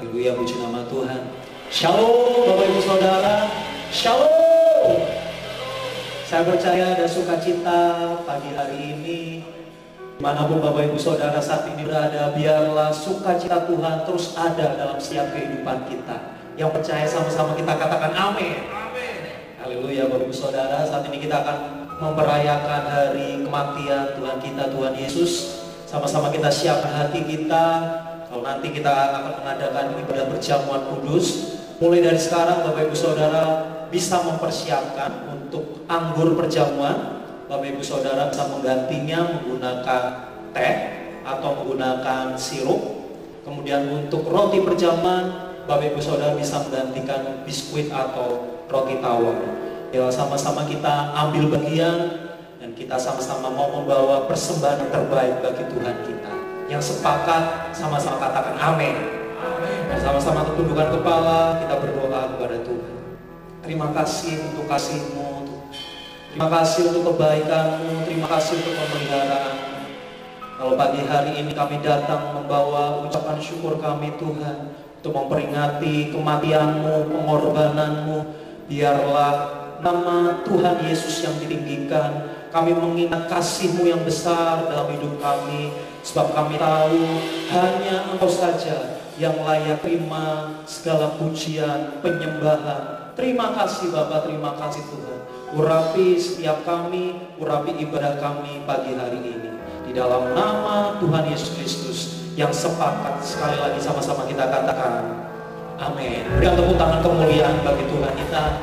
Haleluya, puji nama Tuhan. Shalom Bapak Ibu Saudara. Shalom. Saya percaya ada sukacita pagi hari ini. Dimanapun Bapak Ibu Saudara saat ini berada, biarlah sukacita Tuhan terus ada dalam setiap kehidupan kita. Yang percaya sama-sama kita katakan amin. Haleluya Bapak Ibu Saudara, saat ini kita akan memperayakan hari kematian Tuhan kita, Tuhan Yesus. Sama-sama kita siapkan hati kita. Kalau nanti kita akan mengadakan ibadah perjamuan kudus, mulai dari sekarang Bapak Ibu Saudara bisa mempersiapkan untuk anggur perjamuan. Bapak Ibu Saudara bisa menggantinya menggunakan teh atau menggunakan sirup. Kemudian untuk roti perjamuan, Bapak Ibu Saudara bisa menggantikan biskuit atau roti tawar. Ya, sama-sama kita ambil bagian dan kita sama-sama mau membawa persembahan yang terbaik bagi Tuhan kita. Yang sepakat sama-sama katakan amin. Sama-sama tundukkan kepala, kita berdoa kepada Tuhan. Terima kasih untuk kasih-Mu, terima kasih untuk kebaikan-Mu, terima kasih untuk pemeliharaan-Mu. Kalau pagi hari ini kami datang membawa ucapan syukur kami Tuhan, untuk memperingati kematian-Mu, pengorbanan-Mu, biarlah nama Tuhan Yesus yang ditinggikan. Kami mengingat kasih-Mu yang besar dalam hidup kami, sebab kami tahu hanya Engkau saja yang layak terima segala pujian, penyembahan. Terima kasih Bapa, terima kasih Tuhan. Urapi setiap kami, urapi ibadah kami pagi hari ini. Di dalam nama Tuhan Yesus Kristus yang sepakat, sekali lagi sama-sama kita katakan amin. Berikan tepuk tangan kemuliaan bagi Tuhan kita.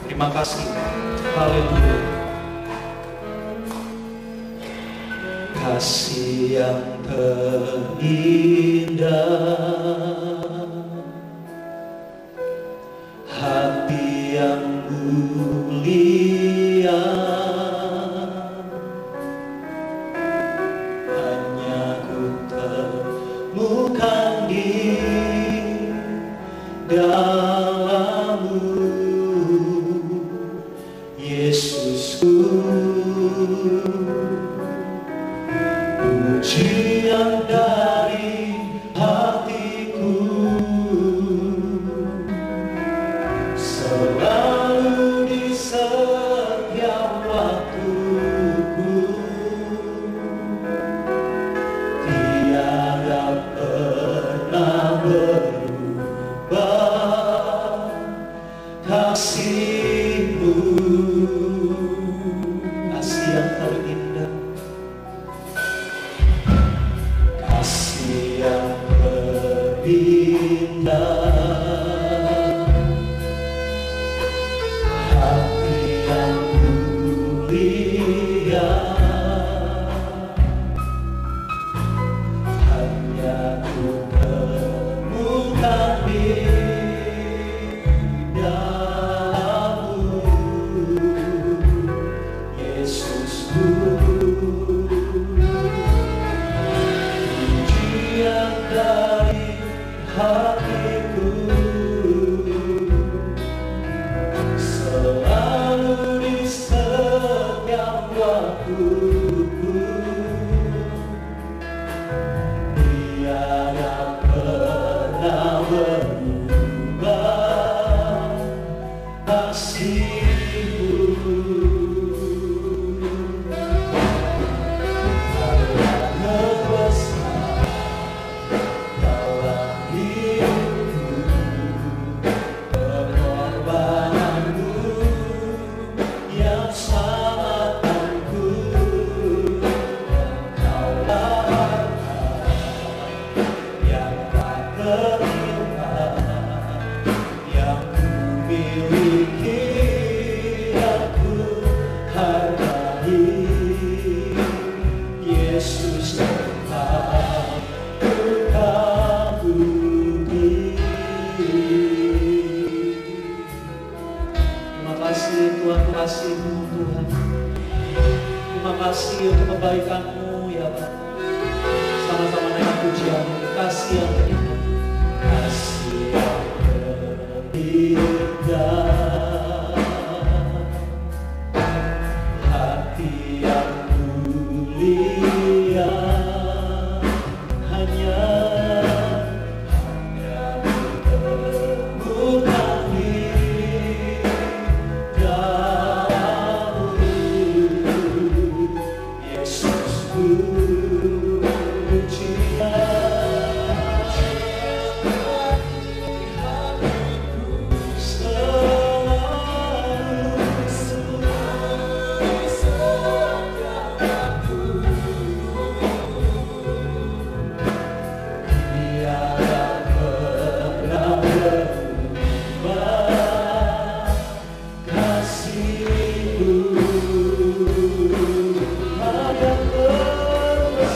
Terima kasih. Haleluya. Kasih yang terindah, hati yang mulia, hanya ku temukan di dalam-Mu, Yesusku. Pujian dari hatiku selalu di setiap waktuku, tiada pernah berubah kasih-Mu. Kasih yang terindah, yang terindah, hati yang mulia, hanya ku temukan di dalam-Mu, Yesusku. Dari hatiku selalu di setiap waktuku, tiada pernah berubah kasih-Mu. Terima kasih untuk kebaikan-Mu ya Pak. Sama-sama naik pujian, kasih yang terindah, kasih yang terindah, hati yang mulia, hanya Kasihku akan terus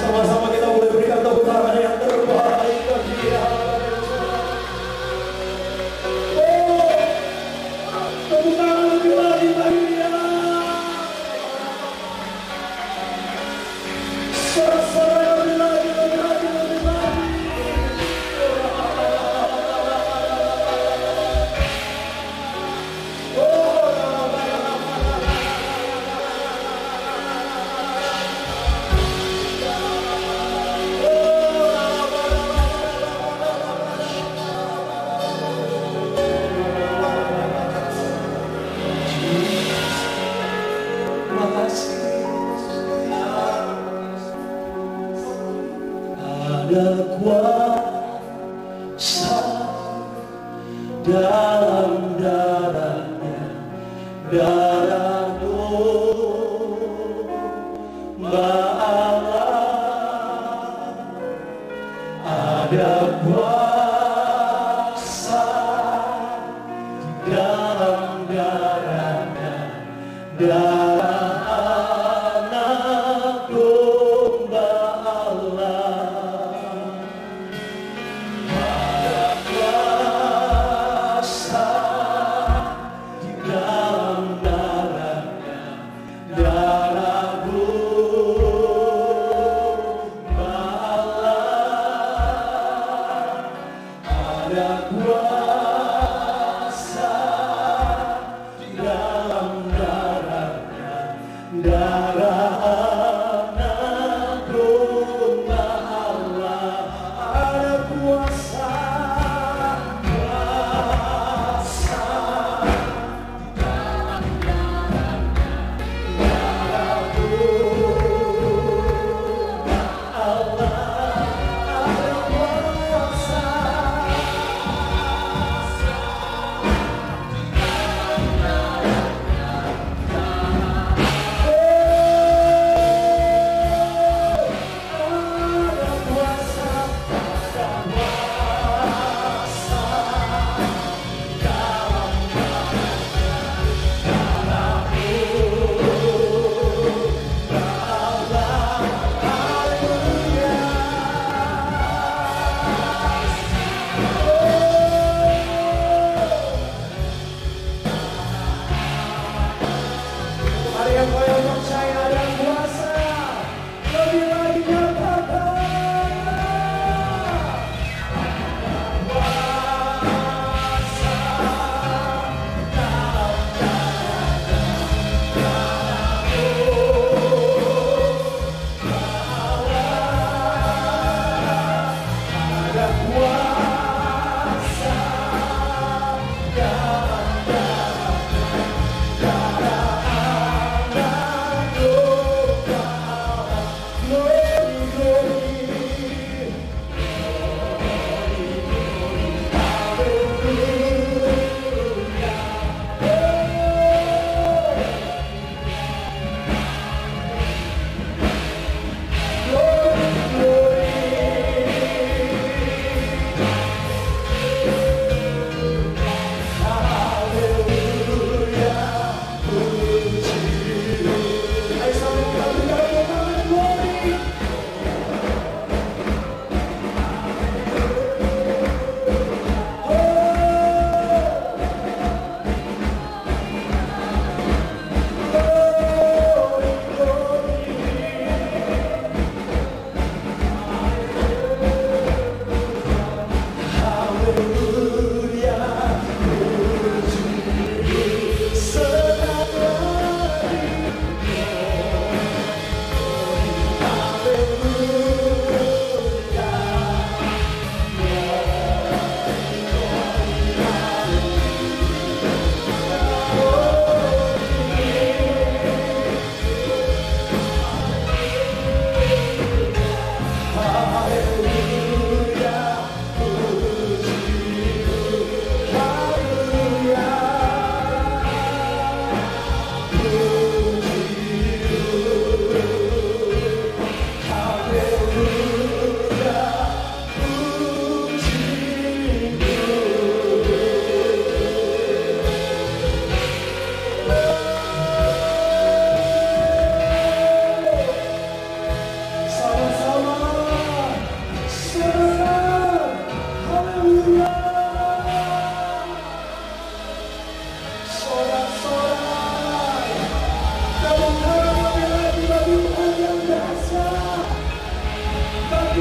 Sama-sama kita boleh berikan tepuk tangan yang terbaik bagi Dia. Oh, tepuk tangan lebih lagi bagi Dia. Sorak-sorak lebih lagi, lebih lagi, lebih lagi. Terima kasih. Ada kuasa dalam darahnya, darah domba Allah. Ada kuasa dalam darahnya, darah anak domba Allah. Ada kuasa di dalam darahnya, darah domba Allah. Ada kuasa di dalam darahnya,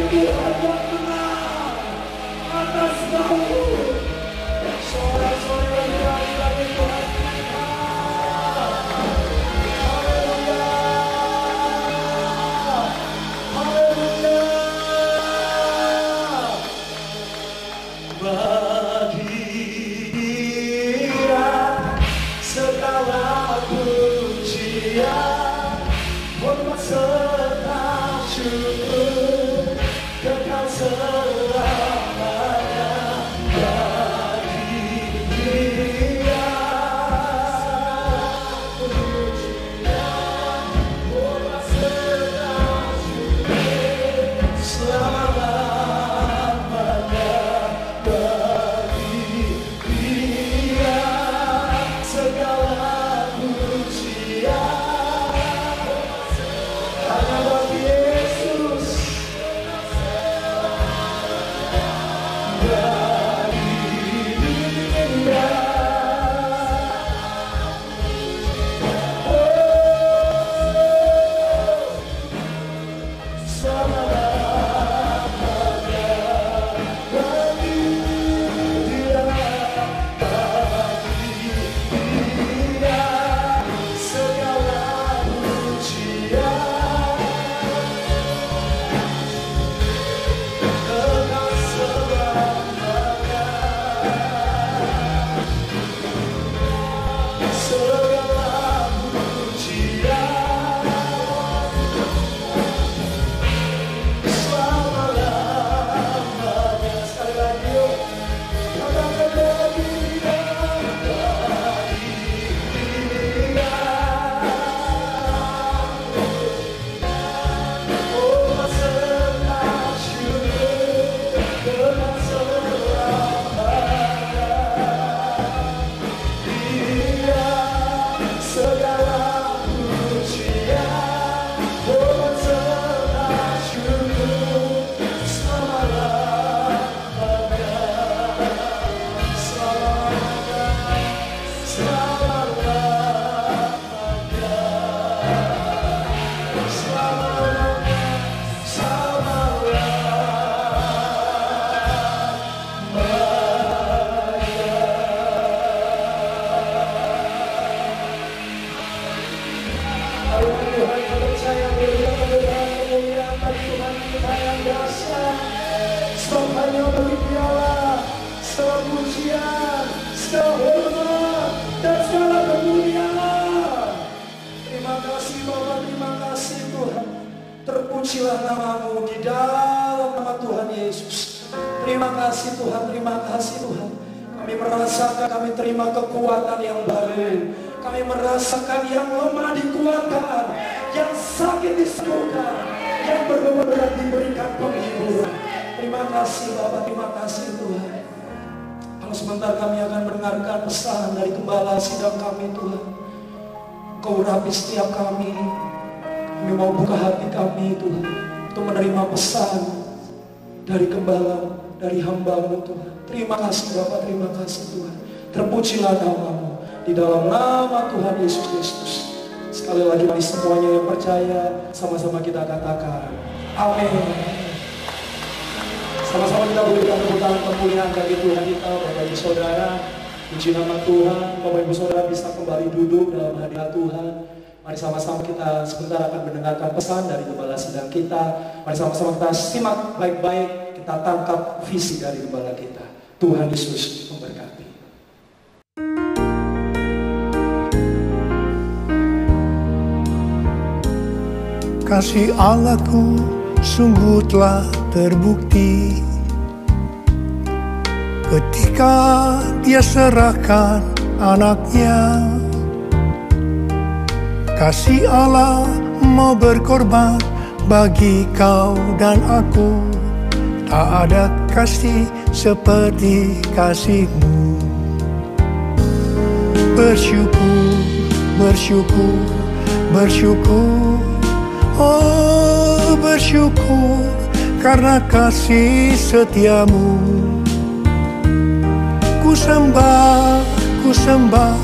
Tuhan yang menang atas Daud. Sorak-sorai yang bagi Tuhan kita. Haleluya, haleluya. Bagi Dia segala pujian, hormat serta syukur kekal selamanya. Bagi Dia pujian, hormat serta syukur selama-lamanya. Bagi Dia segala pujian, hanya bagi Yesus. Bagi Dia, selama-lamanya. Bagi Dia, bagi Dia segala pujian, kekal selamanya. Segala pujian selama-lamanya. Sekali lagi yuk, katakan bagi Dia, bagi Dia, hormat serta syukur kekal selamanya. Dia segala pujian, hormat serta syukur selama-lamanya. Selama-lamanya, selama-lamanya, Tuhan yang percaya berikan kemuliaan bagi Tuhan kita yang dahsyat. Sebab hanya bagi Dialah segala pujian, segala hormat, dan segala kemuliaan. Terima kasih Bapa, terima kasih Tuhan. Terpujilah nama-Mu di dalam nama Tuhan Yesus. Terima kasih Tuhan, terima kasih Tuhan. Kami merasakan, kami terima kekuatan yang baru. Kami merasakan yang lemah dikuatkan, yang sakit disembuhkan, yang berat diberikan penghiburan. Terima kasih Bapak, terima kasih Tuhan. Kalau sebentar kami akan mendengarkan pesan dari Gembala sidang kami Tuhan. Kau urapi setiap kami. Kami mau buka hati kami Tuhan, untuk menerima pesan dari Gembala, dari hamba-Mu Tuhan. Terima kasih Bapak, terima kasih Tuhan. Terpujilah nama-Mu di dalam nama Tuhan Yesus Kristus. Sekali lagi bagi semuanya yang percaya, sama-sama kita katakan amin. Sama-sama kita berikan tepuk tangan kemuliaan bagi Tuhan kita. Bapak Ibu Saudara, puji nama Tuhan. Bapak Ibu Saudara bisa kembali duduk dalam hadirat Tuhan. Mari sama-sama kita sebentar akan mendengarkan pesan dari Gembala sidang kita. Mari sama-sama kita simak baik-baik, kita tangkap visi dari Gembala kita. Tuhan Yesus memberkati. Kasih Allahku sungguh telah terbukti ketika Dia serahkan anaknya. Kasih Allah mau berkorban bagi kau dan aku. Tak ada kasih seperti kasih-Mu. Bersyukur, bersyukur, bersyukur. Oh, bersyukur karena kasih setia-Mu. Ku sembah, ku sembah,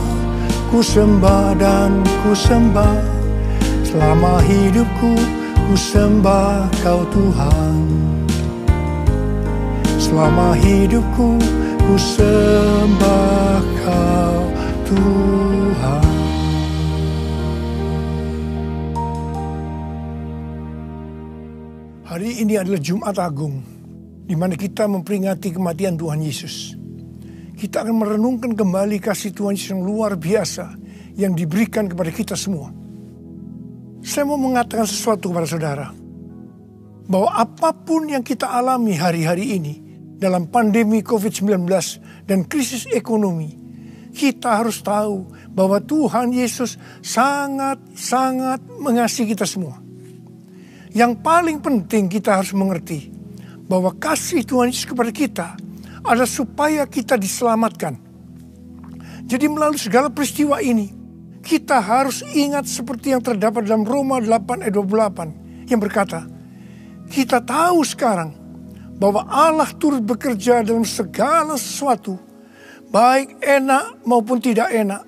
ku sembah dan ku sembah. Selama hidupku ku sembah Kau Tuhan. selama hidupku ku sembah Kau Tuhan. Hari ini adalah Jumat Agung, di mana kita memperingati kematian Tuhan Yesus. Kita akan merenungkan kembali kasih Tuhan Yesus yang luar biasa yang diberikan kepada kita semua. Saya mau mengatakan sesuatu kepada saudara, bahwa apapun yang kita alami hari-hari ini dalam pandemi COVID-19 dan krisis ekonomi, kita harus tahu bahwa Tuhan Yesus sangat-sangat mengasihi kita semua. Yang paling penting kita harus mengerti bahwa kasih Tuhan Yesus kepada kita adalah supaya kita diselamatkan. Jadi melalui segala peristiwa ini, kita harus ingat seperti yang terdapat dalam Roma 8 ayat 28 yang berkata, kita tahu sekarang bahwa Allah turut bekerja dalam segala sesuatu, baik enak maupun tidak enak,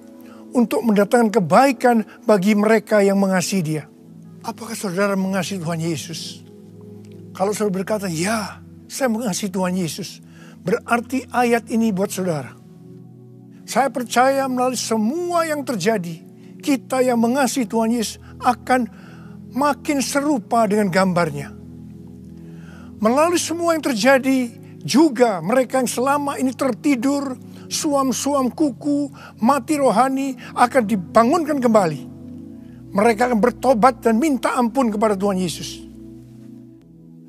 untuk mendatangkan kebaikan bagi mereka yang mengasihi Dia. Apakah saudara mengasihi Tuhan Yesus? Kalau saudara berkata, ya, saya mengasihi Tuhan Yesus, berarti ayat ini buat saudara. Saya percaya melalui semua yang terjadi, kita yang mengasihi Tuhan Yesus akan makin serupa dengan gambarnya. Melalui semua yang terjadi, juga mereka yang selama ini tertidur, suam-suam kuku, mati rohani akan dibangunkan kembali. Mereka akan bertobat dan minta ampun kepada Tuhan Yesus.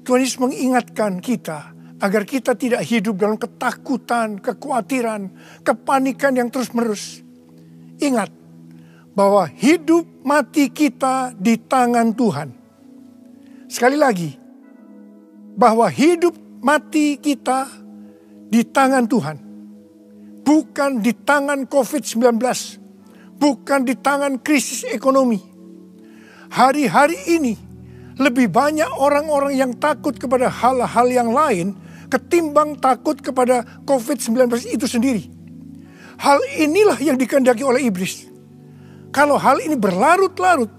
Tuhan Yesus mengingatkan kita agar kita tidak hidup dalam ketakutan, kekhawatiran, kepanikan yang terus-menerus. Ingat bahwa hidup mati kita di tangan Tuhan. Sekali lagi, bahwa hidup mati kita di tangan Tuhan. Bukan di tangan COVID-19. Bukan di tangan krisis ekonomi. Hari-hari ini lebih banyak orang-orang yang takut kepada hal-hal yang lain ketimbang takut kepada COVID-19 itu sendiri. Hal inilah yang dikehendaki oleh iblis. Kalau hal ini berlarut-larut,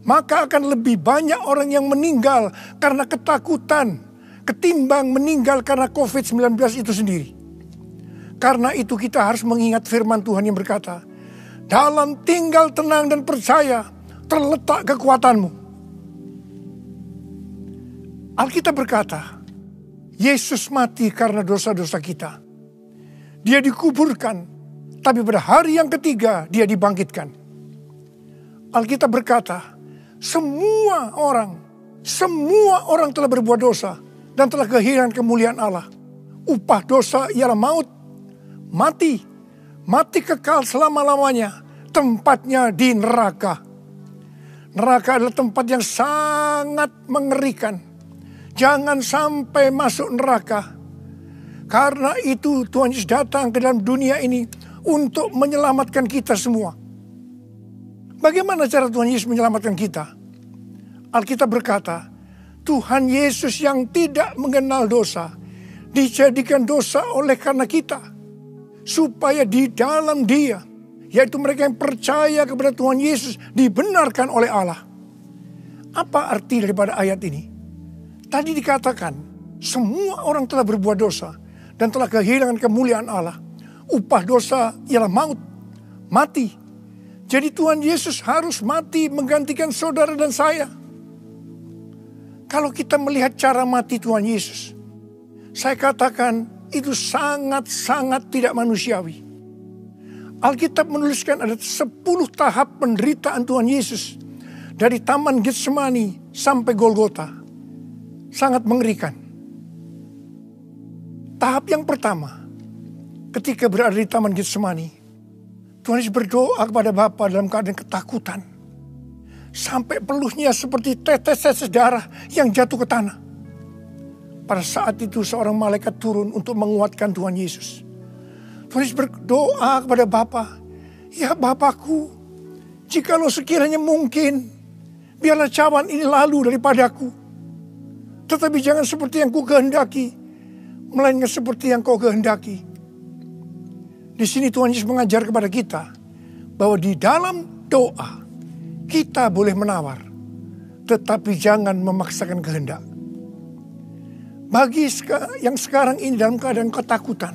maka akan lebih banyak orang yang meninggal karena ketakutan ketimbang meninggal karena COVID-19 itu sendiri. Karena itu kita harus mengingat firman Tuhan yang berkata, dalam tinggal tenang dan percaya terletak kekuatanmu. Alkitab berkata, Yesus mati karena dosa-dosa kita. Dia dikuburkan, tapi pada hari yang ketiga dia dibangkitkan. Alkitab berkata, semua orang telah berbuat dosa dan telah kehilangan kemuliaan Allah. Upah dosa ialah maut, mati kekal selama-lamanya, tempatnya di neraka. Neraka adalah tempat yang sangat mengerikan. Jangan sampai masuk neraka. Karena itu Tuhan Yesus datang ke dalam dunia ini untuk menyelamatkan kita semua. Bagaimana cara Tuhan Yesus menyelamatkan kita? Alkitab berkata, Tuhan Yesus yang tidak mengenal dosa dijadikan dosa oleh karena kita, supaya di dalam Dia, yaitu mereka yang percaya kepada Tuhan Yesus, dibenarkan oleh Allah. Apa arti daripada ayat ini? Tadi dikatakan, semua orang telah berbuat dosa dan telah kehilangan kemuliaan Allah. Upah dosa ialah maut, mati. Jadi Tuhan Yesus harus mati menggantikan saudara dan saya. Kalau kita melihat cara mati Tuhan Yesus, saya katakan itu sangat-sangat tidak manusiawi. Alkitab menuliskan ada 10 tahap penderitaan Tuhan Yesus. Dari Taman Getsemani sampai Golgota. Sangat mengerikan. Tahap yang pertama, ketika berada di Taman Getsemani, Tuhan Yesus berdoa kepada Bapa dalam keadaan ketakutan. Sampai peluhnya seperti tetes-tetes darah yang jatuh ke tanah. Pada saat itu seorang malaikat turun untuk menguatkan Tuhan Yesus. Tuhan Yesus berdoa kepada Bapa, ya Bapakku, jikalau sekiranya mungkin, biarlah cawan ini lalu daripadaku. Tetapi jangan seperti yang ku kehendaki, melainkan seperti yang kau kehendaki. Di sini Tuhan Yesus mengajar kepada kita bahwa di dalam doa kita boleh menawar, tetapi jangan memaksakan kehendak. Bagi yang sekarang ini dalam keadaan ketakutan,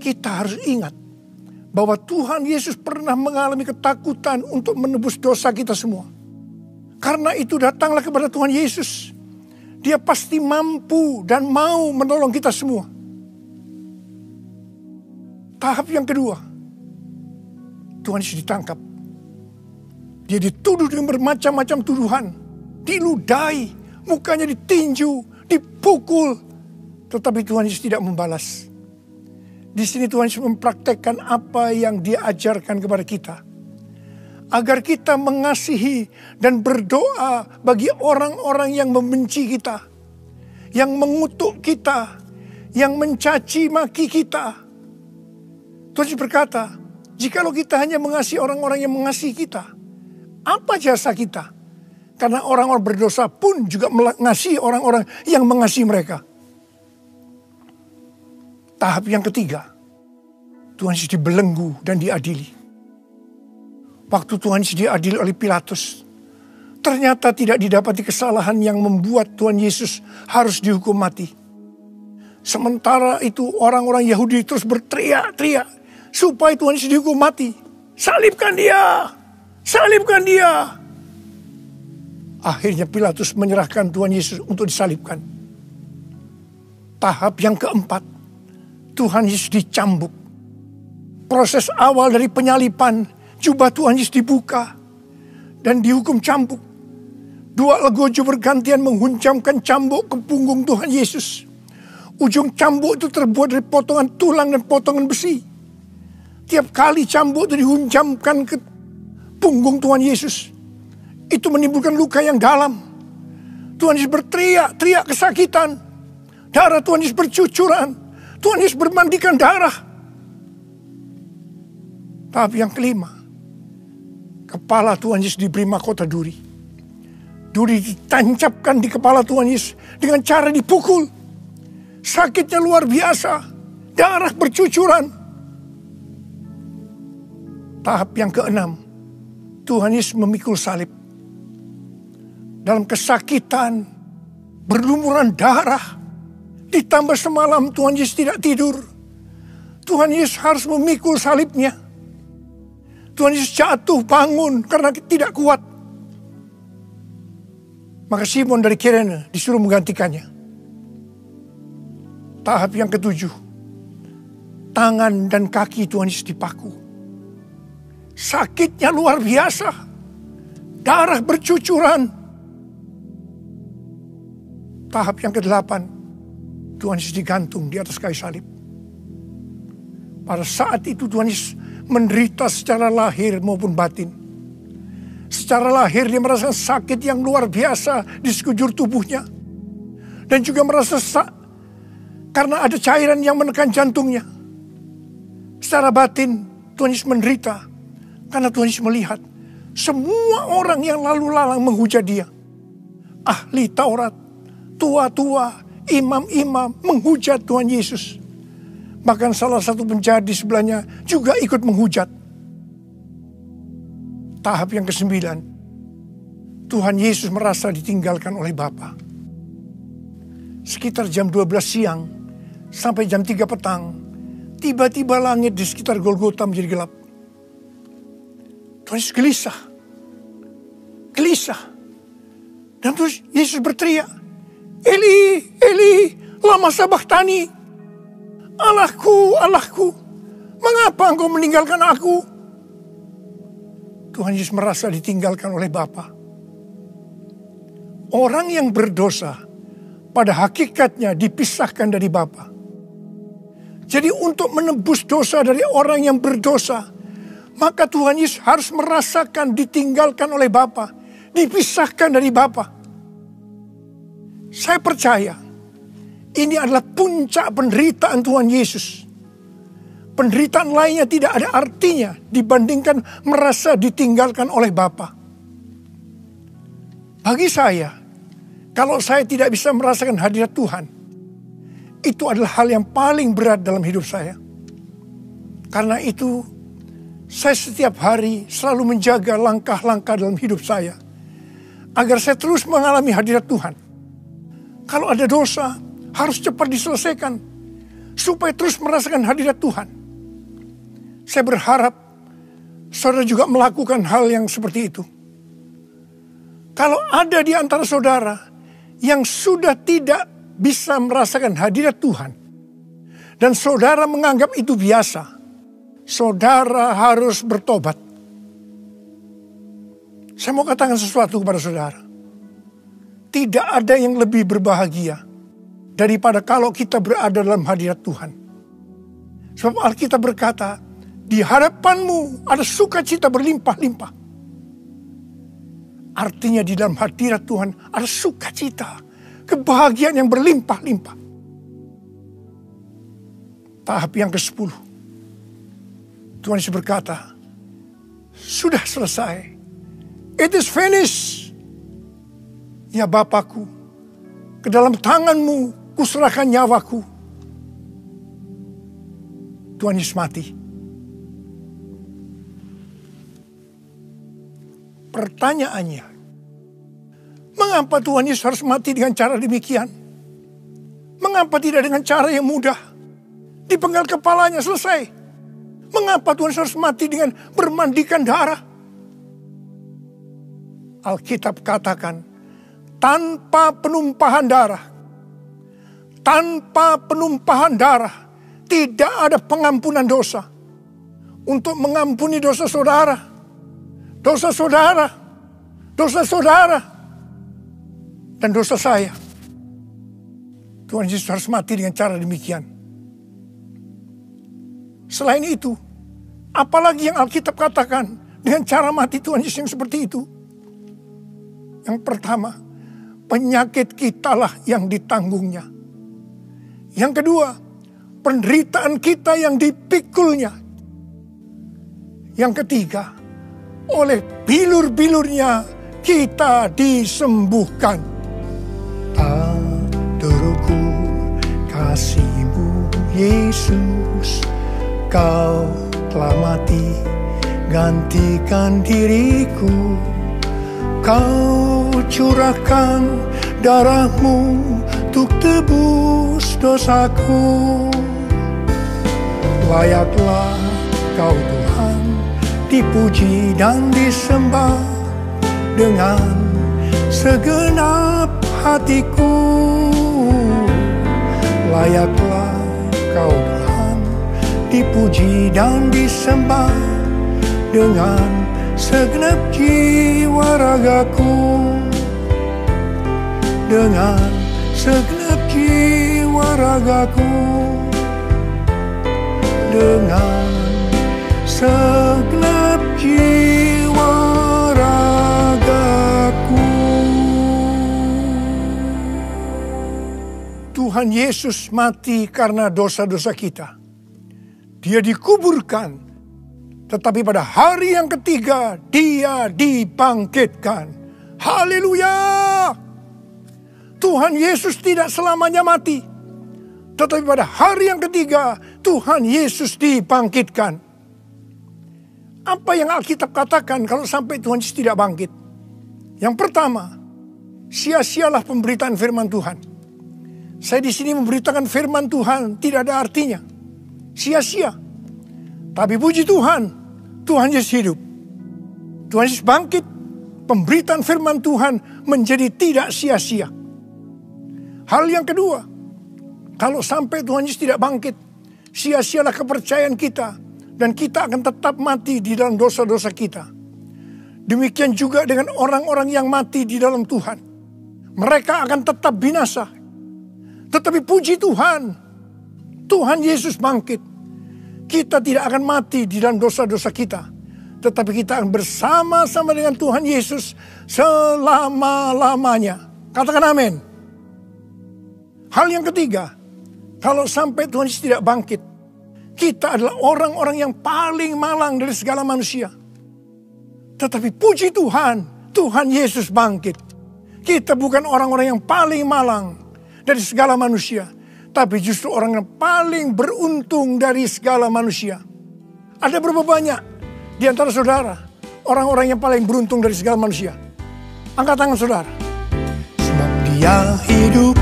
kita harus ingat bahwa Tuhan Yesus pernah mengalami ketakutan untuk menebus dosa kita semua. Karena itu datanglah kepada Tuhan Yesus. Dia pasti mampu dan mau menolong kita semua. Tahap yang kedua, Tuhan Yesus ditangkap. Dia dituduh dengan bermacam-macam tuduhan. Diludahi, mukanya ditinju, dipukul. Tetapi Tuhan Yesus tidak membalas. Di sini Tuhan Yesus mempraktekkan apa yang Dia ajarkan kepada kita. Agar kita mengasihi dan berdoa bagi orang-orang yang membenci kita. Yang mengutuk kita. Yang mencaci maki kita. Tuhan Yesus berkata, jikalau kita hanya mengasihi orang-orang yang mengasihi kita, apa jasa kita? Karena orang-orang berdosa pun juga mengasihi orang-orang yang mengasihi mereka. Tahap yang ketiga, Tuhan Yesus dibelenggu dan diadili. Waktu Tuhan Yesus diadili oleh Pilatus, ternyata tidak didapati kesalahan yang membuat Tuhan Yesus harus dihukum mati. Sementara itu orang-orang Yahudi terus berteriak-teriak supaya Tuhan Yesus dihukum mati. Salibkan dia! Salibkan dia! Akhirnya Pilatus menyerahkan Tuhan Yesus untuk disalibkan. Tahap yang keempat, Tuhan Yesus dicambuk. Proses awal dari penyalipan, jubah Tuhan Yesus dibuka dan dihukum cambuk. Dua legojo bergantian menghunjamkan cambuk ke punggung Tuhan Yesus. Ujung cambuk itu terbuat dari potongan tulang dan potongan besi. Tiap kali cambuk itu dihunjamkan ke punggung Tuhan Yesus, itu menimbulkan luka yang dalam. Tuhan Yesus berteriak-teriak kesakitan. Darah Tuhan Yesus bercucuran. Tuhan Yesus bermandikan darah. Tahap yang kelima, kepala Tuhan Yesus diberi mahkota duri. Duri ditancapkan di kepala Tuhan Yesus dengan cara dipukul. Sakitnya luar biasa. Darah bercucuran. Tahap yang keenam, Tuhan Yesus memikul salib. Dalam kesakitan, berlumuran darah, ditambah semalam Tuhan Yesus tidak tidur. Tuhan Yesus harus memikul salibnya. Tuhan Yesus jatuh bangun karena tidak kuat. Maka Simon dari Kirene disuruh menggantikannya. Tahap yang ketujuh, tangan dan kaki Tuhan Yesus dipaku. Sakitnya luar biasa. Darah bercucuran. Tahap yang ke-8, Tuhan Yesus digantung di atas kayu salib. Pada saat itu Tuhan Yesus menderita secara lahir maupun batin. Secara lahir dia merasakan sakit yang luar biasa di sekujur tubuhnya. Dan juga merasa karena ada cairan yang menekan jantungnya. Secara batin Tuhan Yesus menderita. Karena Tuhan Yesus melihat semua orang yang lalu lalang menghujat dia. Ahli Taurat, tua-tua, imam-imam menghujat Tuhan Yesus. Bahkan salah satu penjahat di sebelahnya juga ikut menghujat. Tahap yang ke-9, Tuhan Yesus merasa ditinggalkan oleh Bapa. Sekitar jam 12 siang sampai jam 3 petang, tiba-tiba langit di sekitar Golgota menjadi gelap. Tuhan Yesus gelisah. Dan terus Yesus berteriak, Eli, Eli, lama sabachthani. Allahku, Allahku, mengapa engkau meninggalkan aku? Tuhan Yesus merasa ditinggalkan oleh Bapa. Orang yang berdosa pada hakikatnya dipisahkan dari Bapa. Jadi untuk menebus dosa dari orang yang berdosa, maka Tuhan Yesus harus merasakan ditinggalkan oleh Bapa, dipisahkan dari Bapa. Saya percaya ini adalah puncak penderitaan Tuhan Yesus. Penderitaan lainnya tidak ada artinya dibandingkan merasa ditinggalkan oleh Bapa. Bagi saya, kalau saya tidak bisa merasakan hadirat Tuhan, itu adalah hal yang paling berat dalam hidup saya. Karena itu, saya setiap hari selalu menjaga langkah-langkah dalam hidup saya, agar saya terus mengalami hadirat Tuhan. Kalau ada dosa, harus cepat diselesaikan. Supaya terus merasakan hadirat Tuhan. Saya berharap saudara juga melakukan hal yang seperti itu. Kalau ada di antara saudara yang sudah tidak bisa merasakan hadirat Tuhan, dan saudara menganggap itu biasa, saudara harus bertobat. Saya mau katakan sesuatu kepada saudara. Tidak ada yang lebih berbahagia daripada kalau kita berada dalam hadirat Tuhan. Sebab Alkitab berkata, di hadapanmu ada sukacita berlimpah-limpah. Artinya di dalam hadirat Tuhan ada sukacita, kebahagiaan yang berlimpah-limpah. Tahap yang ke-10. Tuhan Yesus berkata, sudah selesai. It is finished. Ya Bapakku, ke dalam tanganmu kuserahkan nyawaku. Tuhan Yesus mati. Pertanyaannya, mengapa Tuhan Yesus harus mati dengan cara demikian? Mengapa tidak dengan cara yang mudah? Dipenggal kepalanya, selesai. Mengapa Tuhan Yesus harus mati dengan bermandikan darah? Alkitab katakan, tanpa penumpahan darah, tidak ada pengampunan dosa. Untuk mengampuni dosa saudara, dan dosa saya, Tuhan Yesus harus mati dengan cara demikian. Selain itu, apalagi yang Alkitab katakan dengan cara mati Tuhan Yesus yang seperti itu? Yang pertama, penyakit kitalah yang ditanggungnya. Yang kedua, penderitaan kita yang dipikulnya. Yang ketiga, oleh bilur-bilurnya kita disembuhkan. Tak terukur kasih-Mu Yesus, Kau telah mati gantikan diriku. Kau curahkan darah-Mu untuk tebus dosaku. Layaklah Kau Tuhan dipuji dan disembah dengan segenap hatiku. Layaklah Kau Tuhan dipuji dan disembah dengan segenap jiwa ragaku. Dengan segenap jiwa ragaku. Dengan segenap jiwa ragaku. Tuhan Yesus mati karena dosa-dosa kita. Dia dikuburkan, tetapi pada hari yang ketiga Dia dibangkitkan. Haleluya! Tuhan Yesus tidak selamanya mati, tetapi pada hari yang ketiga Tuhan Yesus dibangkitkan. Apa yang Alkitab katakan kalau sampai Tuhan Yesus tidak bangkit? Yang pertama, sia-sialah pemberitaan firman Tuhan. Saya di sini memberitakan firman Tuhan tidak ada artinya. Sia-sia. Tapi puji Tuhan, Tuhan Yesus hidup. Tuhan Yesus bangkit. Pemberitaan firman Tuhan menjadi tidak sia-sia. Hal yang kedua, kalau sampai Tuhan Yesus tidak bangkit, sia-sialah kepercayaan kita. Dan kita akan tetap mati di dalam dosa-dosa kita. Demikian juga dengan orang-orang yang mati di dalam Tuhan. Mereka akan tetap binasa. Tetapi puji Tuhan, Tuhan Yesus bangkit. Kita tidak akan mati di dalam dosa-dosa kita. Tetapi kita akan bersama-sama dengan Tuhan Yesus selama-lamanya. Katakan amin. Hal yang ketiga, kalau sampai Tuhan Yesus tidak bangkit, kita adalah orang-orang yang paling malang dari segala manusia. Tetapi puji Tuhan, Tuhan Yesus bangkit. Kita bukan orang-orang yang paling malang dari segala manusia, tapi justru orang yang paling beruntung dari segala manusia. Ada berapa banyak di antara saudara orang-orang yang paling beruntung dari segala manusia? Angkat tangan saudara. Sebab Dia hidup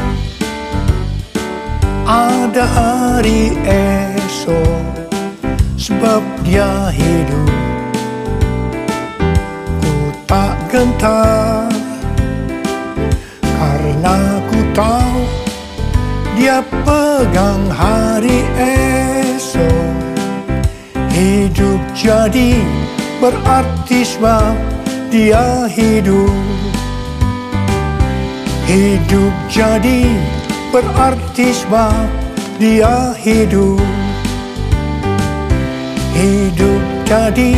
ada hari esok, sebab Dia hidup. Ku tak gentar, karena ku tahu Dia pegang hari esok. Hidup jadi berarti sebab Dia hidup. Hidup jadi berarti sebab Dia hidup. Hidup jadi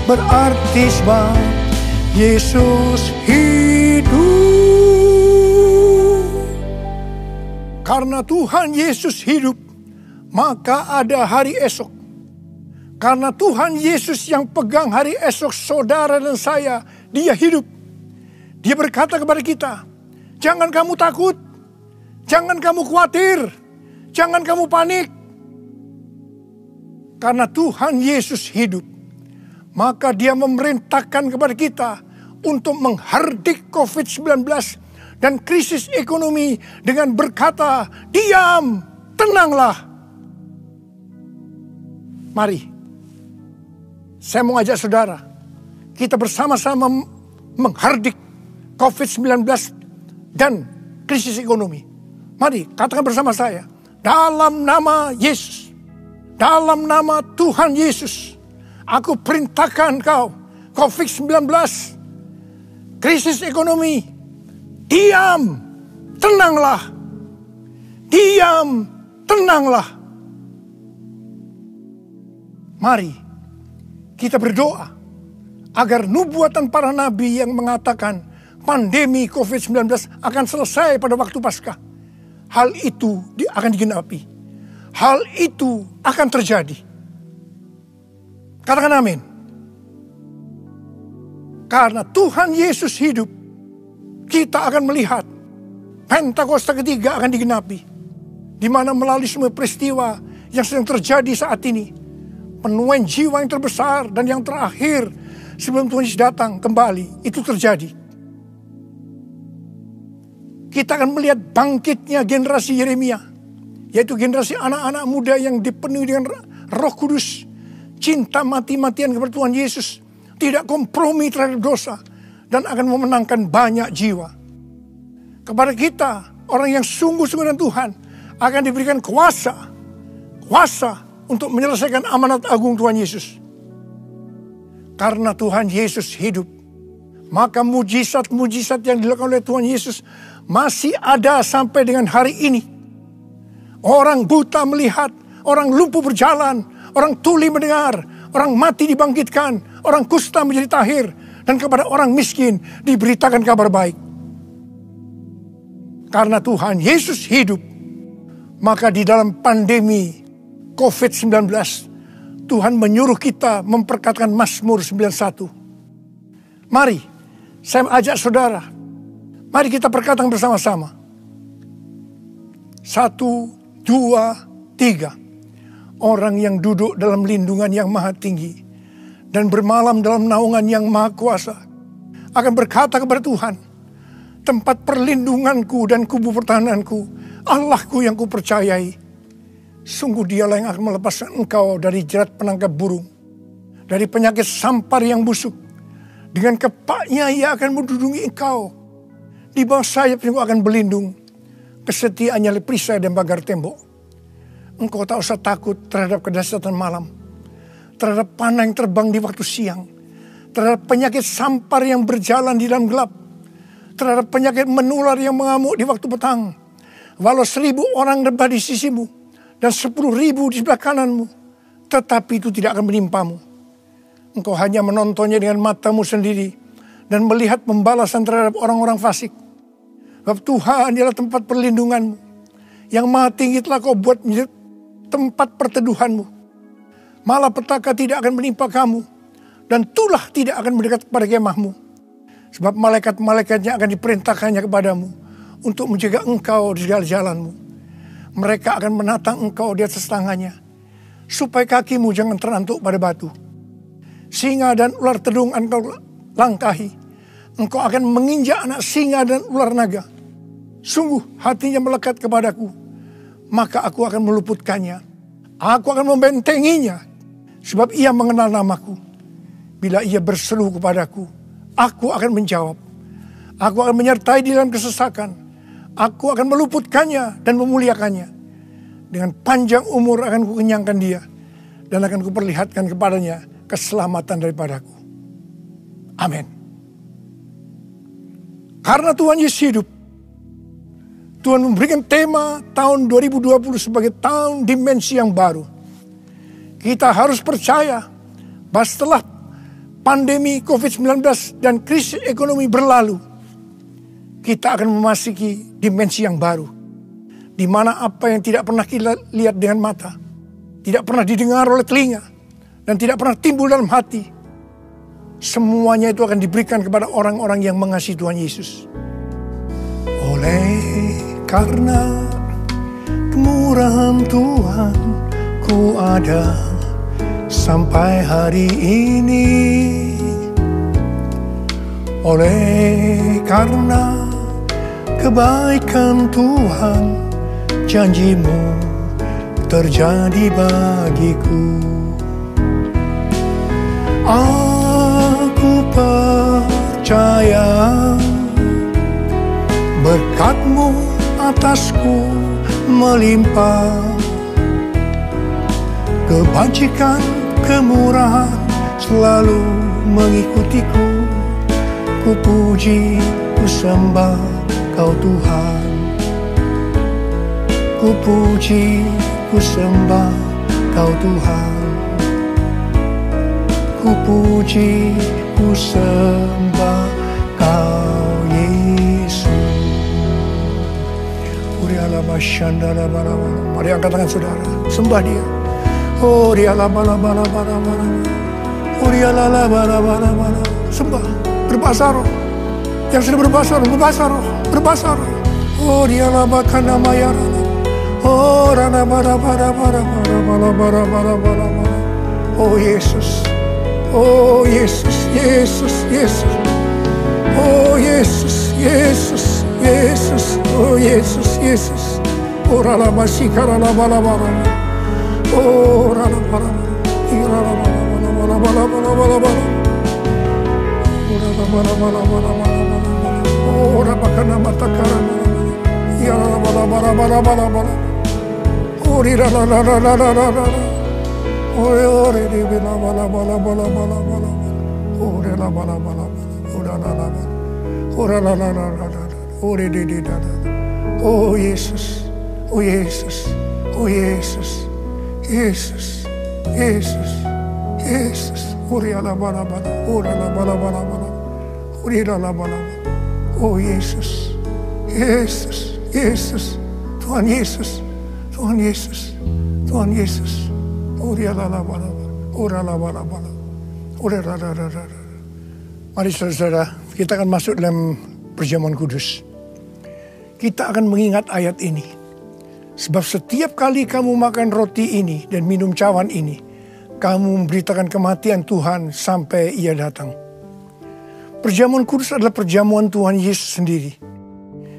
berarti sebab Yesus hidup. Karena Tuhan Yesus hidup, maka ada hari esok. Karena Tuhan Yesus yang pegang hari esok saudara dan saya, Dia hidup. Dia berkata kepada kita, jangan kamu takut, jangan kamu khawatir, jangan kamu panik. Karena Tuhan Yesus hidup, maka Dia memerintahkan kepada kita untuk menghardik COVID-19 dan krisis ekonomi dengan berkata, diam, tenanglah. Mari, saya mau ajak saudara, kita bersama-sama menghardik COVID-19 dan krisis ekonomi. Mari katakan bersama saya, dalam nama Yesus, dalam nama Tuhan Yesus, aku perintahkan kau, COVID-19, krisis ekonomi, diam, tenanglah. Diam, tenanglah. Mari kita berdoa agar nubuatan para nabi yang mengatakan pandemi COVID-19 akan selesai pada waktu Paskah. Hal itu akan digenapi. Hal itu akan terjadi. Katakan amin. Karena Tuhan Yesus hidup, kita akan melihat Pentakosta ketiga akan digenapi. Di mana melalui semua peristiwa yang sedang terjadi saat ini, penuaian jiwa yang terbesar dan yang terakhir sebelum Tuhan Yesus datang kembali, itu terjadi. Kita akan melihat bangkitnya generasi Yeremia, yaitu generasi anak-anak muda yang dipenuhi dengan Roh Kudus, cinta mati-matian kepada Tuhan Yesus, tidak kompromi terhadap dosa, dan akan memenangkan banyak jiwa. Kepada kita, orang yang sungguh-sungguh dengan Tuhan, akan diberikan kuasa untuk menyelesaikan amanat agung Tuhan Yesus. Karena Tuhan Yesus hidup, maka mujizat-mujizat yang dilakukan oleh Tuhan Yesus masih ada sampai dengan hari ini. Orang buta melihat, orang lumpuh berjalan, orang tuli mendengar, orang mati dibangkitkan, orang kusta menjadi tahir, dan kepada orang miskin diberitakan kabar baik. Karena Tuhan Yesus hidup, maka di dalam pandemi COVID-19, Tuhan menyuruh kita memperkatakan Mazmur 91. Mari, saya ajak saudara, mari kita perkatakan bersama-sama. 1, 2, 3. Orang yang duduk dalam lindungan yang maha tinggi dan bermalam dalam naungan yang maha kuasa akan berkata kepada Tuhan, tempat perlindunganku dan kubu pertahananku, Allahku yang kupercayai. Sungguh Dialah yang akan melepaskan engkau dari jerat penangkap burung, dari penyakit sampar yang busuk. Dengan kepaknya Ia akan mendudungi engkau. Di bawah sayapnya engkau akan berlindung. Kesetiaannya oleh perisai dan pagar tembok. Engkau tak usah takut terhadap kedahsyatan malam, terhadap panah yang terbang di waktu siang, terhadap penyakit sampar yang berjalan di dalam gelap, terhadap penyakit menular yang mengamuk di waktu petang. Walau 1000 orang rebah di sisimu dan 10.000 di sebelah kananmu, tetapi itu tidak akan menimpamu. Engkau hanya menontonnya dengan matamu sendiri dan melihat pembalasan terhadap orang-orang fasik. Sebab Tuhan ialah tempat perlindunganmu, yang maha tinggi telah kau buat menjadi tempat perteduhanmu. Malapetaka tidak akan menimpa kamu, dan tulah tidak akan mendekat kepada kemahmu. Sebab malaikat-malaikatnya akan diperintahkannya kepadamu untuk menjaga engkau di segala jalanmu. Mereka akan menatang engkau di atas tangannya, supaya kakimu jangan terantuk pada batu. Singa dan ular tedung engkau langkahi. Engkau akan menginjak anak singa dan ular naga. Sungguh hatinya melekat kepadaku. maka aku akan meluputkannya. Aku akan membentenginya, sebab ia mengenal namaku. Bila ia berseru kepadaku, aku akan menjawab. Aku akan menyertai di dalam kesesakan. Aku akan meluputkannya dan memuliakannya. Dengan panjang umur akan kukenyangkan dia, dan akan kuperlihatkan kepadanya keselamatan daripadaku. Amin. Karena Tuhan Yesus hidup, Tuhan memberikan tema tahun 2020 sebagai tahun dimensi yang baru. Kita harus percaya bahwa setelah pandemi COVID-19 dan krisis ekonomi berlalu, kita akan memasuki dimensi yang baru, di mana apa yang tidak pernah kita lihat dengan mata, tidak pernah didengar oleh telinga, dan tidak pernah timbul dalam hati, semuanya itu akan diberikan kepada orang-orang yang mengasihi Tuhan Yesus. Oleh karena kemurahan Tuhan, ku ada sampai hari ini. Oleh karena kebaikan Tuhan, janji-Mu terjadi bagiku. Aku percaya berkat-Mu atasku melimpah. Kebajikan, kemurahan selalu mengikutiku. Ku puji, ku sembah Kau Tuhan. Ku puji, ku sembah Kau Tuhan. Ku puji, ku sembah Kau Yesus. Mari angkat tangan saudara, sembah Dia. Oh, Dia sembah, berbahasa roh. Yang sudah berbahasa roh, berbahasa roh. Oh, Dia labakana mayara. Oh, rana bara. Oh, Yesus. Oh, Yesus, Yesus, Yesus. Oh, Yesus, Yesus, Yesus. Oh, Yesus, Yesus. Oh, rala masikara la bara. Oh, rala bara. Irala bara. Oh, rabakana matakara. Irala bara. Oh, rala. Oh, re de bala. Oh, re la bala. Oh, la. Oh, re de da. Oh, Yesus. Oh, Yesus. Oh, Yesus. Yesus. Yesus. Yesus. Oh, re la bala. Oh, la bala. Oh, re la bala. Oh, Yesus. Yesus. Yesus. Tuhan Yesus. Tuhan Yesus. Tuhan Yesus. Mari saudara, kita akan masuk dalam perjamuan kudus. Kita akan mengingat ayat ini. Sebab setiap kali kamu makan roti ini dan minum cawan ini, kamu memberitakan kematian Tuhan sampai Ia datang. Perjamuan kudus adalah perjamuan Tuhan Yesus sendiri.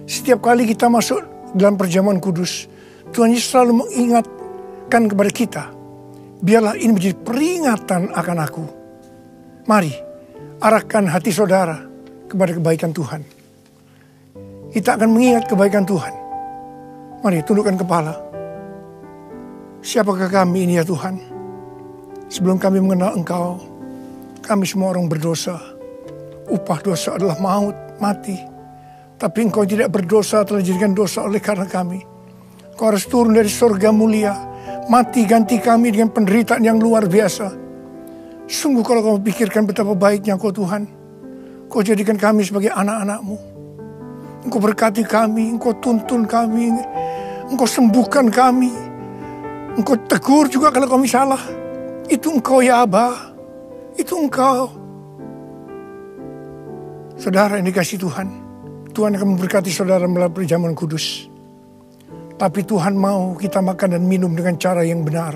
Setiap kali kita masuk dalam perjamuan kudus, Tuhan Yesus selalu mengingatkan kepada kita, biarlah ini menjadi peringatan akan aku. Mari, arahkan hati saudara kepada kebaikan Tuhan. Kita akan mengingat kebaikan Tuhan. Mari, tundukkan kepala. Siapakah kami ini ya Tuhan? Sebelum kami mengenal Engkau, kami semua orang berdosa. Upah dosa adalah maut, mati. Tapi Engkau tidak berdosa, telah dijadikan dosa oleh karena kami. Engkau harus turun dari surga mulia, mati ganti kami dengan penderitaan yang luar biasa. Sungguh kalau kau pikirkan betapa baiknya Kau Tuhan, Kau jadikan kami sebagai anak-anak-Mu. Engkau berkati kami, Engkau tuntun kami, Engkau sembuhkan kami. Engkau tegur juga kalau kami salah. Itu Engkau ya Aba, itu Engkau. Saudara yang dikasihi Tuhan, Tuhan akan memberkati saudara melalui perjamuan kudus. Tapi Tuhan mau kita makan dan minum dengan cara yang benar.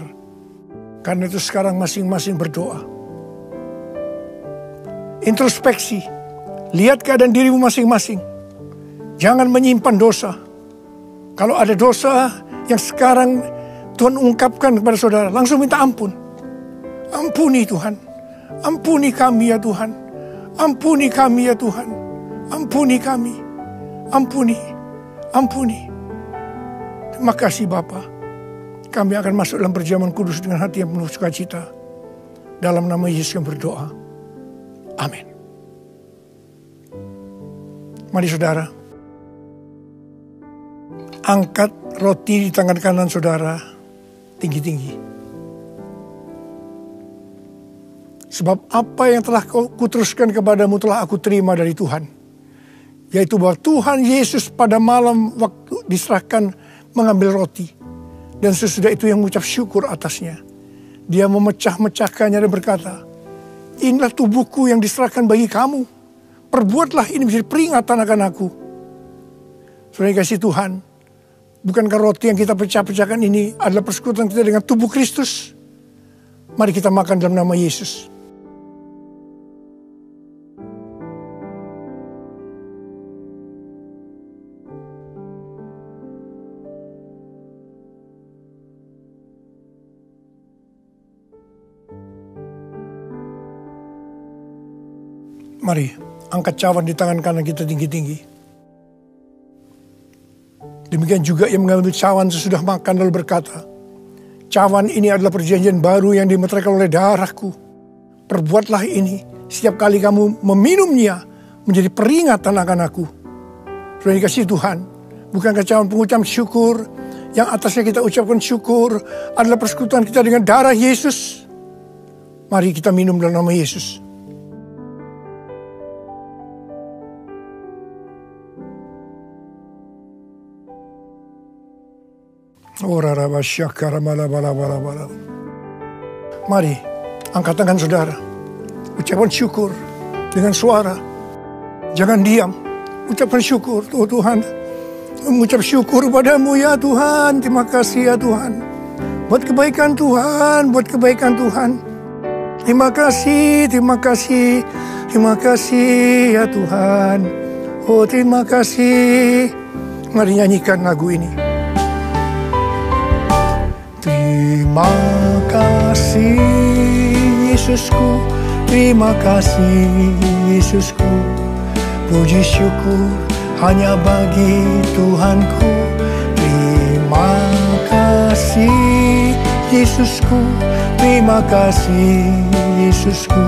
Karena itu sekarang masing-masing berdoa. Introspeksi. Lihat keadaan dirimu masing-masing. Jangan menyimpan dosa. Kalau ada dosa yang sekarang Tuhan ungkapkan kepada saudara, langsung minta ampun. Ampuni Tuhan. Ampuni kami ya Tuhan. Ampuni kami ya Tuhan. Ampuni kami. Ampuni. Ampuni. Terima kasih Bapa. Kami akan masuk dalam perjamuan kudus dengan hati yang penuh sukacita. Dalam nama Yesus yang berdoa. Amin. Mari saudara. Angkat roti di tangan kanan saudara tinggi-tinggi. Sebab apa yang telah kuteruskan kepadamu telah aku terima dari Tuhan. Yaitu bahwa Tuhan Yesus pada malam waktu diserahkan mengambil roti. Dan sesudah itu yang mengucap syukur atasnya. Dia memecah-mecahkannya dan berkata, inilah tubuhku yang diserahkan bagi kamu. Perbuatlah ini menjadi peringatan akan aku. Saudara kasih Tuhan, bukankah roti yang kita pecah-pecahkan ini adalah persekutuan kita dengan tubuh Kristus? Mari kita makan dalam nama Yesus. Mari, angkat cawan di tangan kanan kita tinggi-tinggi. Demikian juga yang mengambil cawan sesudah makan lalu berkata, cawan ini adalah perjanjian baru yang dimeteraikan oleh darahku. Perbuatlah ini setiap kali kamu meminumnya menjadi peringatan akan aku. Sudah dikasih Tuhan, bukankah cawan pengucap syukur yang atasnya kita ucapkan syukur adalah persekutuan kita dengan darah Yesus? Mari kita minum dalam nama Yesus. Mari, angkat tangan saudara. Ucapkan syukur dengan suara. Jangan diam. Ucapkan syukur. Oh Tuhan, mengucap syukur padamu ya Tuhan. Terima kasih ya Tuhan. Buat kebaikan Tuhan, buat kebaikan Tuhan. Terima kasih, terima kasih. Terima kasih ya Tuhan. Oh terima kasih. Mari nyanyikan lagu ini. Terima kasih Yesusku, terima kasih Yesusku. Puji syukur hanya bagi Tuhanku. Terima kasih Yesusku, terima kasih Yesusku.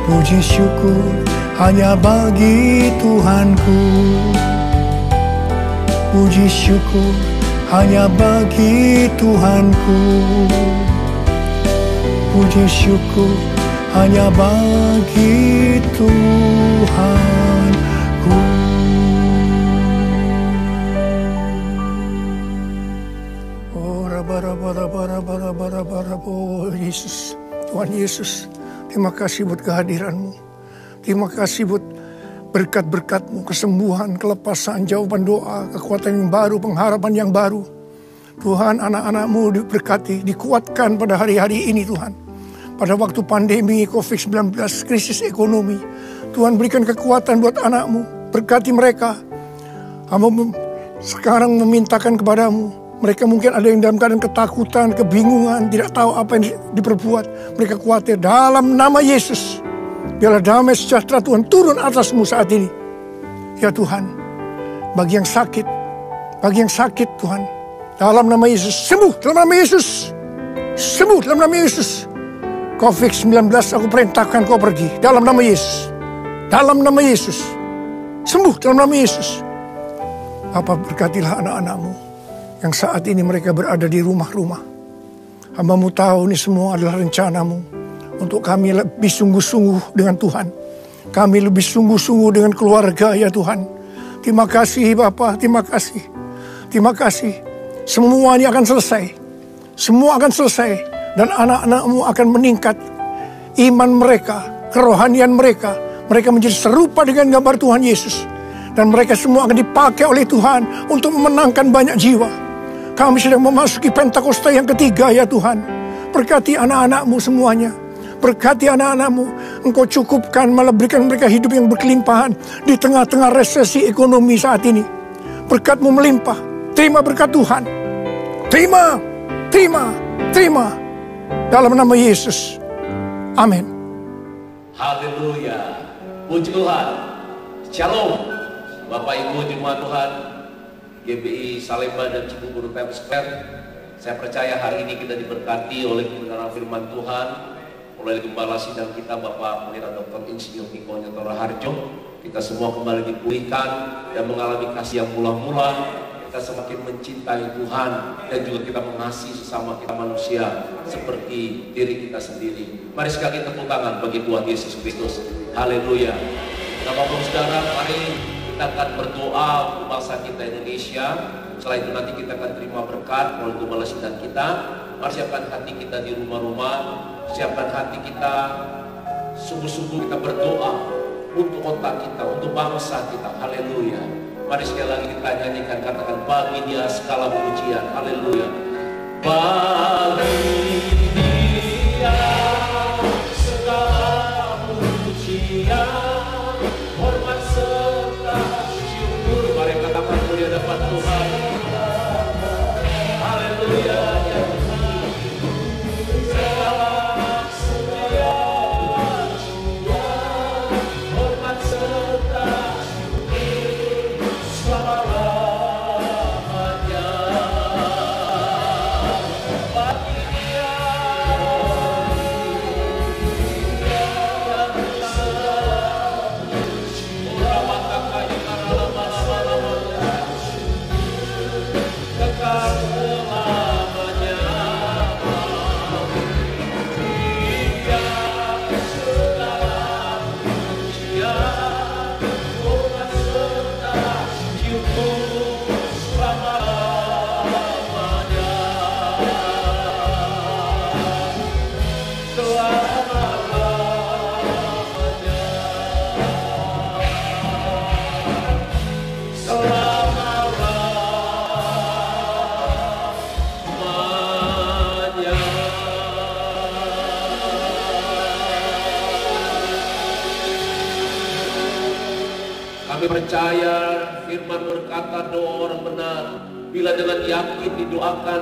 Puji syukur hanya bagi Tuhanku. Puji syukur hanya bagi Tuhanku. Puji syukur hanya bagi Tuhanku. Oh, oh Yesus, Tuhan Yesus, terima kasih buat kehadiran-Mu. Terima kasih buat berkat-berkat-Mu, kesembuhan, kelepasan, jawaban doa, kekuatan yang baru, pengharapan yang baru. Tuhan, anak-anak-Mu diberkati, dikuatkan pada hari-hari ini Tuhan. Pada waktu pandemi COVID-19, krisis ekonomi, Tuhan berikan kekuatan buat anak-Mu, berkati mereka. Hamba sekarang memintakan kepadamu, mereka mungkin ada yang dalam keadaan ketakutan, kebingungan, tidak tahu apa yang diperbuat. Mereka khawatir, dalam nama Yesus. Biarlah damai sejahtera Tuhan turun atasmu saat ini. Ya Tuhan, bagi yang sakit Tuhan, dalam nama Yesus, sembuh dalam nama Yesus. Sembuh dalam nama Yesus. COVID-19 aku perintahkan kau pergi, dalam nama Yesus. Dalam nama Yesus. Sembuh dalam nama Yesus. Bapa, berkatilah anak-anak-Mu yang saat ini mereka berada di rumah-rumah. Hamba-Mu tahu ini semua adalah rencana-Mu. Untuk kami lebih sungguh-sungguh dengan Tuhan. Kami lebih sungguh-sungguh dengan keluarga ya Tuhan. Terima kasih Bapa, terima kasih. Terima kasih. Semua ini akan selesai. Semua akan selesai. Dan anak-anak-Mu akan meningkat. Iman mereka, kerohanian mereka. Mereka menjadi serupa dengan gambar Tuhan Yesus. Dan mereka semua akan dipakai oleh Tuhan untuk memenangkan banyak jiwa. Kami sedang memasuki Pentakosta yang ketiga ya Tuhan. Berkati anak-anak-Mu semuanya. Berkati anak-anak-Mu, Engkau cukupkan, malah berikan mereka hidup yang berkelimpahan di tengah-tengah resesi ekonomi saat ini. Berkat-Mu melimpah, terima berkat Tuhan. Terima, terima, terima. Dalam nama Yesus. Amin. Haleluya. Puji Tuhan. Shalom. Bapak Ibu jemaat Tuhan, GBI Salemba dan Cibubur Times Square. Saya percaya hari ini kita diberkati oleh kebenaran firman Tuhan, oleh Gembala Sidang kita Bapak Pendeta Dr. Insinyur Niko Nyotoro Harjo. Kita semua kembali dipulihkan dan mengalami kasih yang mula-mula. Kita semakin mencintai Tuhan dan juga kita mengasihi sesama kita manusia seperti diri kita sendiri. Mari sekali tepuk tangan bagi Tuhan Yesus Kristus. Haleluya. Bapak-Bapak Saudara, mari kita akan berdoa untuk bangsa kita Indonesia. Setelah itu nanti kita akan terima berkat melalui Gembala Sidang kita. Mari siapkan hati kita di rumah-rumah, siapkan hati kita, sungguh-sungguh kita berdoa untuk kota kita, untuk bangsa kita. Haleluya. Mari sekali lagi kita nyanyikan, katakan bagi Dia segala pujian. Haleluya. Bagi Dia segala pujian, hormat serta syukur. Mari katakan mulia dapat Tuhan. Haleluya. Ya Tuhan, segala pujian, hormat serta selama-lamanya. Bagi Dia Kami percaya firman berkata doa orang benar bila dengan yakin didoakan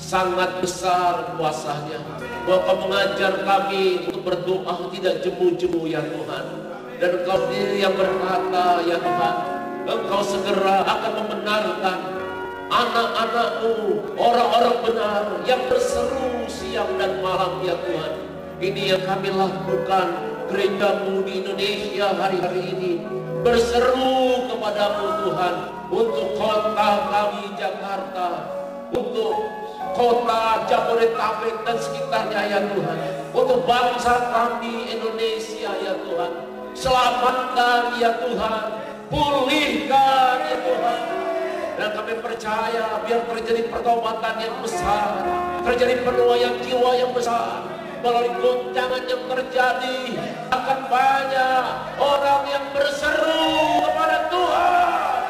sangat besar kuasanya. Bahwa Kau mengajar kami untuk berdoa tidak jemu-jemu ya Tuhan. Dan Engkau sendiri yang berkata ya Tuhan, Engkau segera akan membenarkan anak-anak-Mu, orang-orang benar yang berseru siang dan malam ya Tuhan. Ini yang kami lakukan, gereja-Mu di Indonesia hari-hari ini. Berseru kepadamu Tuhan, untuk kota kami Jakarta, untuk kota Jabodetabek dan sekitarnya ya Tuhan, untuk bangsa kami Indonesia ya Tuhan. Selamatkan ya Tuhan, pulihkan ya Tuhan. Dan kami percaya biar terjadi pertobatan yang besar, terjadi penuaian jiwa yang besar. Melalui goncangan yang terjadi akan banyak orang yang berseru kepada Tuhan.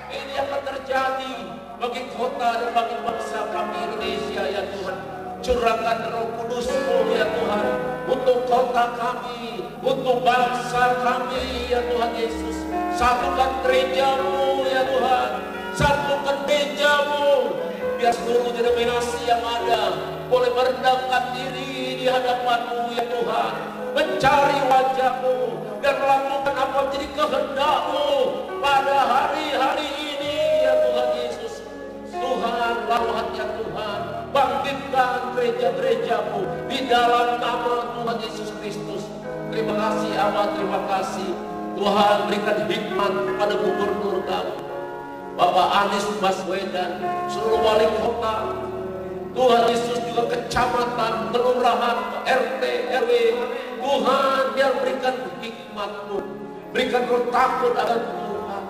Ini akan terjadi bagi kota dan bagi bangsa kami Indonesia ya Tuhan. Curahkan Roh Kudus-Mu ya Tuhan, untuk kota kami, untuk bangsa kami ya Tuhan Yesus. Satukan gereja-Mu ya Tuhan, satukan gereja-Mu, biar seluruh denominasi yang ada boleh merendahkan diri di hadapan-Mu ya Tuhan, mencari wajah-Mu dan melakukan apa jadi kehendak-Mu pada hari-hari ini ya Tuhan Yesus. Tuhan, lawan ya Tuhan, bangkitkan gereja-gereja-Mu di dalam nama Tuhan Yesus Kristus. Terima kasih Allah, terima kasih Tuhan. Berikan hikmat kepada gubernur kami Bapak Anies Baswedan, seluruh wali kota Tuhan Yesus, juga kecamatan, kelurahan, RT, RW. Tuhan, biar berikan hikmat-Mu, berikan roh takut akan Tuhan.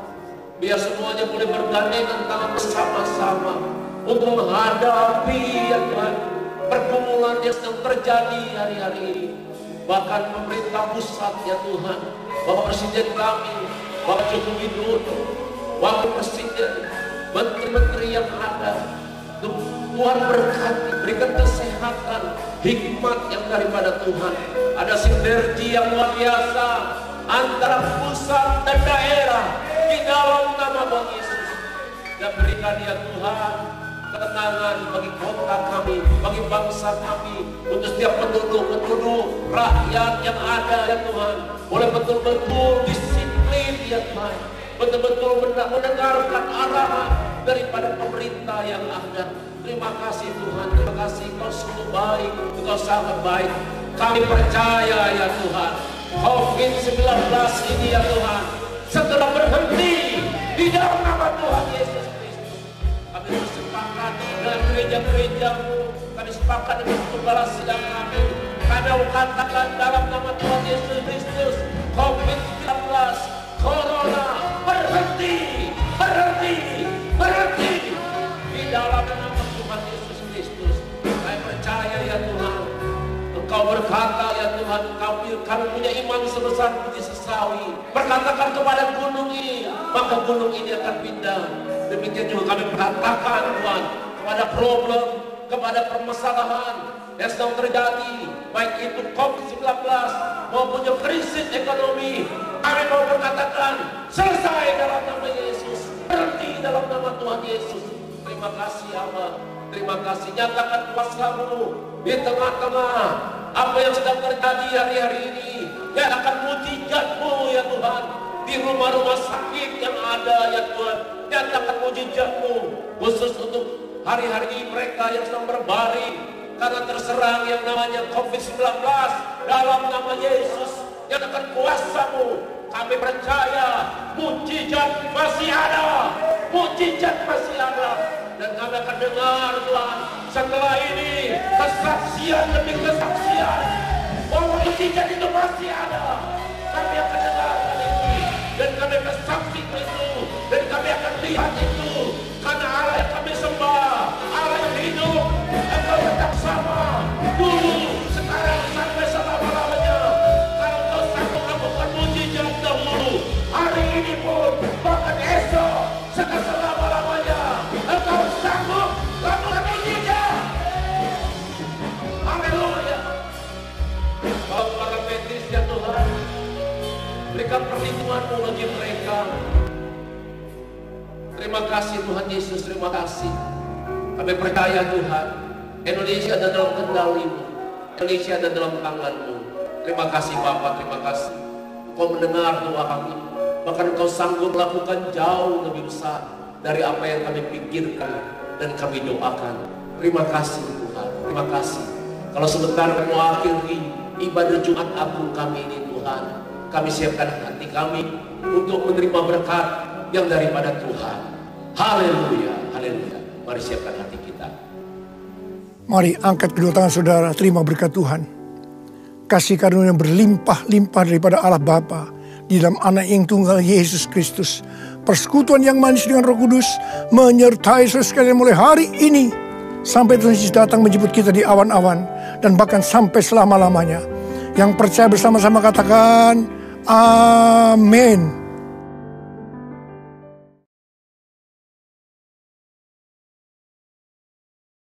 Biar semuanya boleh bergandengan tangan bersama-sama untuk menghadapi ya Tuhan, pergumulan yang sedang terjadi hari-hari ini. Bahkan pemerintah pusat ya Tuhan, Bapak Presiden kami, Bapak Joko Widodo, Wakil Presiden, menteri-menteri yang ada, Tuhan berkati, berikan kesehatan, hikmat yang daripada Tuhan. Ada sinergi yang luar biasa antara pusat dan daerah di dalam nama Tuhan Yesus. Dan berikan ya Tuhan ketenangan bagi kota kami, bagi bangsa kami, untuk setiap penduduk rakyat yang ada ya Tuhan, boleh betul-betul disiplin ya Tuhan, betul-betul mendengarkan arahan daripada pemerintah yang ada. Terima kasih Tuhan, terima kasih Kau sungguh baik, Kau sangat baik. Kami percaya ya Tuhan, COVID-19 ini ya Tuhan, setelah berhenti di dalam nama Tuhan Yesus Kristus. Kami bersepakat dengan gereja-gereja-Mu, kami sepakat dengan kepala sidang kami. Kami katakan dalam nama Tuhan Yesus Kristus, COVID-19, Corona, berhenti, berhenti, berhenti di dalam nama Tuhan Yesus Kristus. Kami percaya ya Tuhan, Engkau berkata ya Tuhan, kami punya iman sebesar biji sesawi. Berkatakan kepada gunung ini, maka gunung ini akan pindah. Demikian juga kami berkatakan Tuhan, kepada problem, kepada permasalahan yang sedang terjadi, baik itu COVID-19 maupun krisis ekonomi, kami mau berkatakan selesai dalam nama Yesus, berhenti dalam nama Tuhan Yesus. Terima kasih Allah, terima kasih. Nyatakan kuasa-Mu di tengah-tengah apa yang sedang terjadi hari-hari ini. Nyatakan mujizat-Mu ya Tuhan di rumah-rumah sakit yang ada ya Tuhan. Nyatakan mujizat-Mu khusus untuk hari-hari mereka yang sedang berbaring karena terserang yang namanya COVID-19. Dalam nama Yesus, nyatakan kuasa-Mu. Kami percaya mujizat masih ada, mujizat masih ada. Dan kami akan dengar Tuhan, setelah ini kesaksian demi kesaksian bahwa mujizat itu masih ada. Kami akan dengarkan itu, dan kami akan saksi itu, dan kami akan lihat itu. Karena Allah yang kami sembah, Allah yang hidup, Engkau tetap sama dulu, sekarang, sampai selama-lamanya. Kalau Engkau sanggup melakukan mujizat dahulu, hari ini pun, bahkan esok, sekarang selama-lamanya, Engkau sanggup melakukan mujizat. Haleluya. Bapak para Petrus ya Tuhan, berikan perlindungan-Mu bagi mereka. Terima kasih Tuhan Yesus, terima kasih. Kami percaya Tuhan, Indonesia ada dalam kendali-Mu, Indonesia ada dalam tangan-Mu. Terima kasih Bapak, terima kasih. Engkau mendengar doa kami, bahkan Engkau sanggup melakukan jauh lebih besar dari apa yang kami pikirkan dan kami doakan. Terima kasih Tuhan, terima kasih. Kalau sebentar kami mengakhiri ibadah Jumat Agung kami ini Tuhan, kami siapkan hati kami untuk menerima berkat yang daripada Tuhan. Haleluya, haleluya. Mari siapkan hati kita. Mari angkat kedua tangan saudara, terima berkat Tuhan. Kasih karunia yang berlimpah-limpah daripada Allah Bapa di dalam Anak yang tunggal Yesus Kristus. Persekutuan yang manis dengan Roh Kudus menyertai saudara sekalian mulai hari ini sampai Tuhan Yesus datang menjemput kita di awan-awan dan bahkan sampai selama-lamanya. Yang percaya bersama-sama katakan amin.